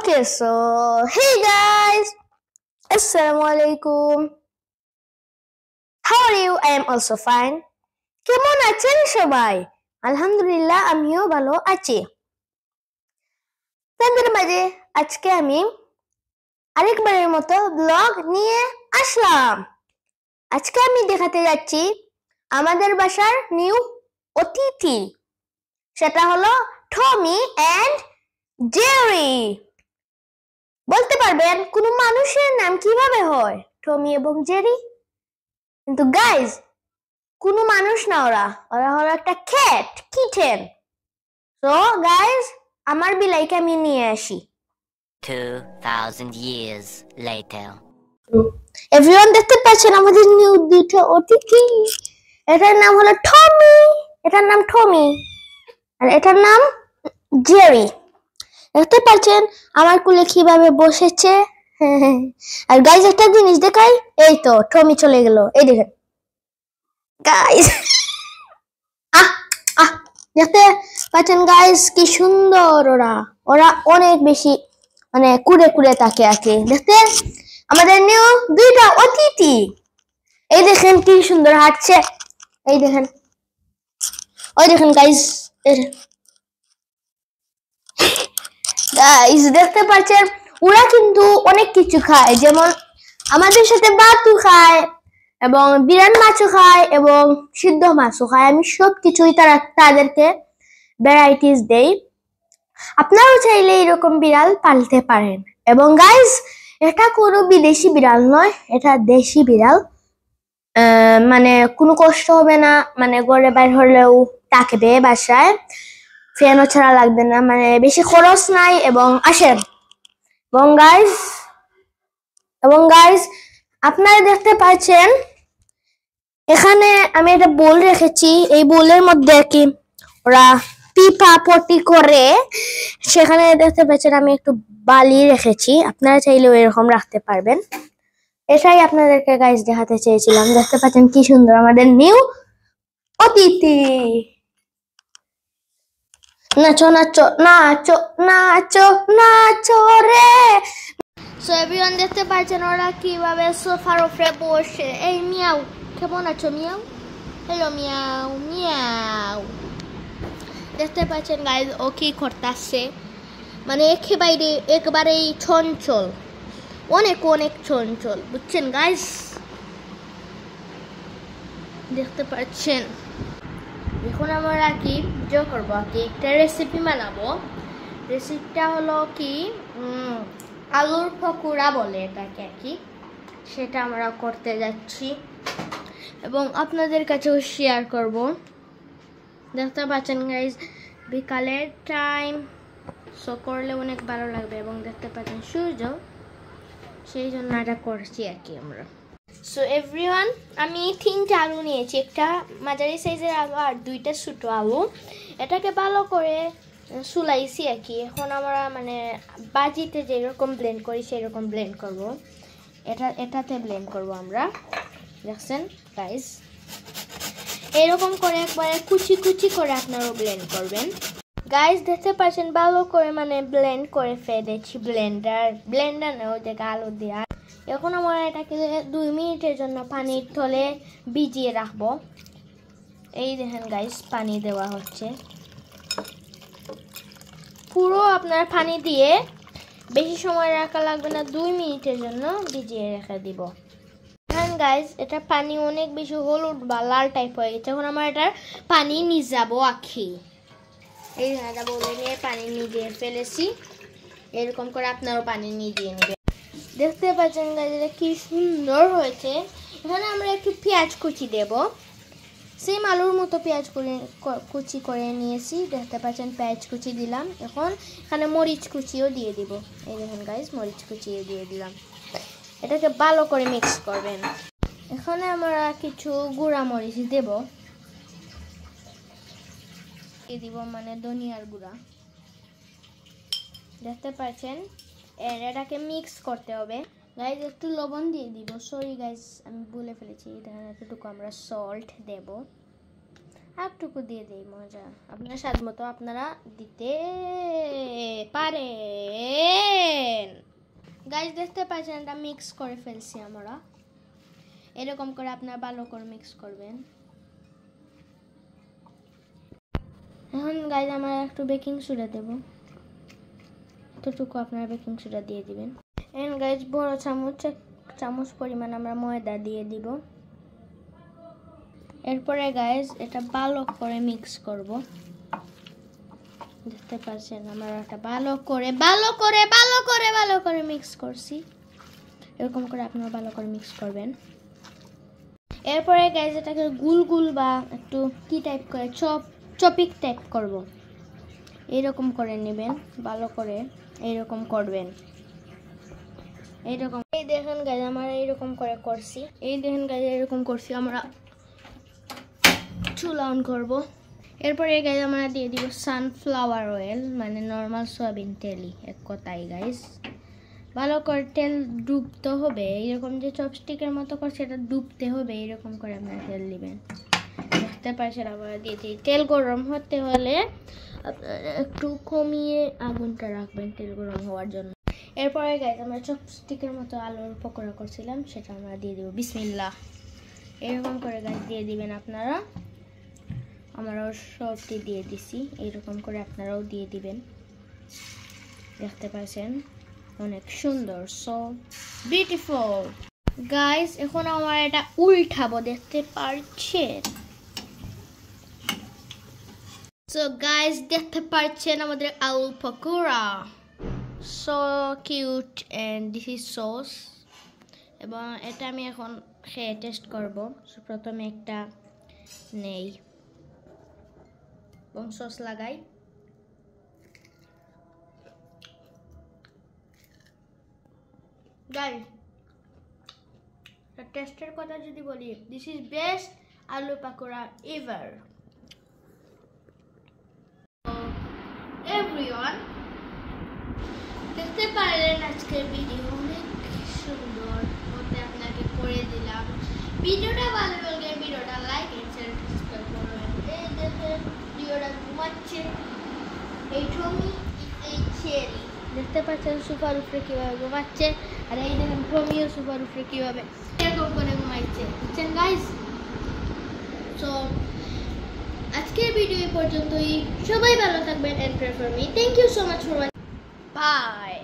Okay, so hey guys, Assalamualaikum. How are you? I am also fine. কেমন আছেন সবাই? আলহামদুলিল্লাহ আমিও ভালো আছি। আপনাদের মাঝে আজকে আমি আরেকবারের মতো ব্লগ নিয়ে আসলাম। আজকে আমি দেখাতে যাচ্ছি আমাদের বাসার নিউ অতিথি, সেটা হলো টমি এন্ড জেরি। বলতে পারবেন কোন মানুষের নাম কিভাবে হয় টমি এবং জেরি? কিন্তু গাইজ কোন মানুষ না, ওরা ওরা হলো একটা ক্যাট, কিটেন। সো গাইজ আমার বিলাইকে আমি নিয়ে আসি। 2000 years later. এভরিওয়ান দেখতে পাচ্ছেন আমাদের নিউ দুটো অতিথি। এটার নাম হলো টমি, এটার নাম টমি, আর এটার নাম জেরি। দেখতে পাচ্ছেন আমার কোলে কিভাবে বসেছে। আর গাইজ একটা জিনিস দেখাই, এই তো টমি চলে গেল, এই দেখেন গাইজ। দেখতে পাচ্ছেন গাইজ কি সুন্দর ওরা, ওরা অনেক বেশি মানে কুড়ে কুড়ে তাকে আছে। দেখতে আমাদের নিউ দুইটা অতিথি, এই দেখেন কি সুন্দর হাঁটছে, এই দেখেন, ওই দেখেন গাইজ। গাইজ দেখতে পাচ্ছেন ওরা কিন্তু অনেক কিছু খায়, যেমন আমাদের সাথে ভাতও খায় এবং বিরান মাছও খায় এবং সিদ্ধ মাছও খায়। আমি সব কিছুই তাদেরকে ভ্যারাইটিস দেই। আপনারাও চাইলে এরকম বিড়াল পালতে পারেন। এবং গাইজ এটা কোনো বিদেশি বিড়াল নয়, এটা দেশি বিড়াল। মানে কোনো কষ্ট হবে না, মানে ঘরে বাইর হলেও থাকবে বাসায়, ফ্যানও ছাড়া লাগবে না, মানে বেশি খরচ নাই এবং আসেন। এবং গাইজ আপনারা দেখতে পাচ্ছেন এখানে আমি একটা বোল রেখেছি, এই বোলের মধ্যে কি ওরা পিপা পটি করে, সেখানে দেখতে পাচ্ছেন আমি একটু বালি রেখেছি। আপনারা চাইলেও এরকম রাখতে পারবেন। এটাই আপনাদেরকে গাইজ দেখাতে চেয়েছিলাম। দেখতে পাচ্ছেন কি সুন্দর আমাদের নিউ অতিথি। নাচো নাচো নাচো নাচো নাচো রে। সো এভরিওয়ান দেখতে পাচ্ছেন ওরা কিভাবে সোফার উপরে বসে। এই মিয়াও, কেমন আছো মিয়াও? Hello Miao Miao. দেখতে পাচ্ছেন গাইজ ও কি করতেছে, মানে একবারেই চঞ্চল, অনেক অনেক চঞ্চল, বুঝছেন গাইজ? দেখতে পাচ্ছেন এখন আমরা কি করবো, কি একটা রেসিপি বানাবো। রেসিপিটা হলো কি আলুর পকোড়া বলে এটাকে আর কি, সেটা আমরা করতে যাচ্ছি এবং আপনাদের কাছেও শেয়ার করব। দেখতে পাচ্ছেন গাইজ বিকালের টাইম, সো করলে অনেক ভালো লাগবে। এবং দেখতে পাচ্ছেন সূর্য, সেই জন্য এটা করছি আর কি আমরা। সো এভরিওয়ান আমি 3টা আলু নিয়েছি, একটা মাঝারি সাইজের আলু আর 2টা ছোটো আলু। এটাকে ভালো করে সুলাইছি আর কি। এখন আমরা মানে বাজিতে যেরকম ব্লেন্ড করি সেই রকম ব্লেন্ড করব। এটাতে ব্লেন্ড করব আমরা। দেখছেন গাইস, এরকম করে একবারে কুচি কুচি করে আপনারাও ব্লেন্ড করবেন। গাইস দেখতে পাচ্ছেন ভালো করে মানে ব্লেন্ড করে ফেলেছি। ব্লেন্ডার না, ওই জায়গায় আলু দেওয়া। এখন আমরা এটাকে 2 মিনিটের জন্য পানির তলে ভিজিয়ে রাখবো। এই দেখেন গাইস পানি দেওয়া হচ্ছে, পুরো আপনার পানি দিয়ে বেশি সময় রাখা লাগবে না, 2 মিনিটের জন্য ভিজিয়ে রেখে দিব। দেখেন গাইস এটা পানি অনেক বেশি হলুদ বা লাল টাইপ হয়ে গেছে। এখন আমরা এটার পানি নিয়ে যাবো আখি। এই এটা বলে নিয়ে পানি নিয়ে ফেলেছি, এরকম করে আপনারও পানি নিয়ে দিয়ে নেবেন। দেখতে পাচ্ছেন গাইস এটা কি সুন্দর হয়েছে। এখানে আমরা একটু পেঁয়াজ কুচি দেব, সেম আলুর মতো পেঁয়াজ কুচি করে নিয়েছি। দেখতে পাচ্ছেন পেঁয়াজ কুচি দিলাম। এখন এখানে মরিচ কুচিও দিয়ে দিব। এই দেখুন গাইস মরিচ কুচিও দিয়ে দিলাম। এটাকে ভালো করে মিক্স করবেন। এখানে আমরা কিছু গুঁড়া মরিচ দেব, দিব মানে ধনিয়ার গুঁড়া। দেখতে পাচ্ছেন এটাকে মিক্স করতে হবে। গাইস একটু লবণ দিয়ে দিব, সরি গাইস আমি ভুলে ফেলেছি। এখানে এতটুকু আমরা সল্ট দেব। একটুকু দিয়ে দেই মজা, আপনার স্বাদ মতো আপনারা দিতে পারেন। গাইস দেখতে পাচ্ছেন এটা মিক্স করে ফেলছি আমরা। এরকম করে আপনারা ভালো করে মিক্স করবেন। এখন গাইস আমরা একটু বেকিং সোডা দেব, এতটুকু আপনারা বেকিং সোডা দিয়ে দিবেন। এখন গাইস বড় চামচ পরিমাণ আমরা ময়দা দিয়ে দিব। এরপরে গাইস এটা ভালো করে মিক্স করব। দেখতে পাচ্ছেন আমরা এটা ভালো করে মিক্স করছি। এরকম করে আপনারা ভালো করে মিক্স করবেন। এরপরে গাইস এটাকে গুল বা একটু কি টাইপ করে চপিক টাইপ করব। এইরকম করে নেবেন, ভালো করে এইরকম করবেন। এইরকম এই দেখেন গাইস আমরা এইরকম করে করছি। এই দেখেন গাইস এরকম করছি আমরা। চুলা অন করব। এরপরে গাইস আমরা দিয়ে দিব সানফ্লাওয়ার অয়েল, মানে নরমাল সয়াবিন তেলই এক কথায় গাইস। ভালো করে তেল ডুবতে হবে, এরকম যে চপস্টিকের মতো করে সেটা ডুবতে হবে, এরকম করে আপনারা তেল দিবেন। দেখতে পাচ্ছেন আমরা দিয়ে দিই। তেল গরম হতে হলে একটু কমিয়ে আগুনটা রাখবেন তেল গরম হওয়ার জন্য। এরপরে গাইস আমরা চপস্টিকের মতো আলুর পকোড়া করছিলাম, সেটা আমরা দিয়ে দিব। বিসমিল্লাহ। এরকম করে গাইস দিয়ে দিবেন আপনারা। আমরাও সবটি দিয়ে দিছি, এরকম করে আপনারাও দিয়ে দিবেন। দেখতে পাচ্ছেন অনেক সুন্দর, সো বিউটিফুল গাইস। এখন আমরা এটা উল্টাবো, দেখতে পাচ্ছেন। সো গাইস দেখতে পাচ্ছেন আমাদের আলু pakora, so cute and this is sauce. এবং এটা আমি এখন খেয়ে টেস্ট করব। প্রথমে একটা নেই এবং সস লাগাই। গাইস টেস্টের কথা যদি বলি, দিস ইজ বেস্ট আলু পাকোড়া এভার। এভরিওয়ান দেখতে পারলেন আজকের ভিডিও অনেক সুন্দর মতে আপনাকে করে দিলাম। ভিডিওটা ভালো লাগলে ভিডিওটা লাইক এন্ড শেয়ার সাবস্ক্রাইব করবেন। এই দেখেন ভিডিওটা ঘুমাচ্ছে, এই টমি এই চেরি দেখতে পাচ্ছেন সুপার উপরে কিভাবে ঘুমাচ্ছে, আর এই দেখেন টমিও সুপার উপরে কিভাবে এরকম করে ঘুমাচ্ছে, বুঝছেন গাইস। সো আজকের ভিডিও এই পর্যন্তই। সবাই ভালো থাকবেন and pray for me. Thank you so much for watching. By.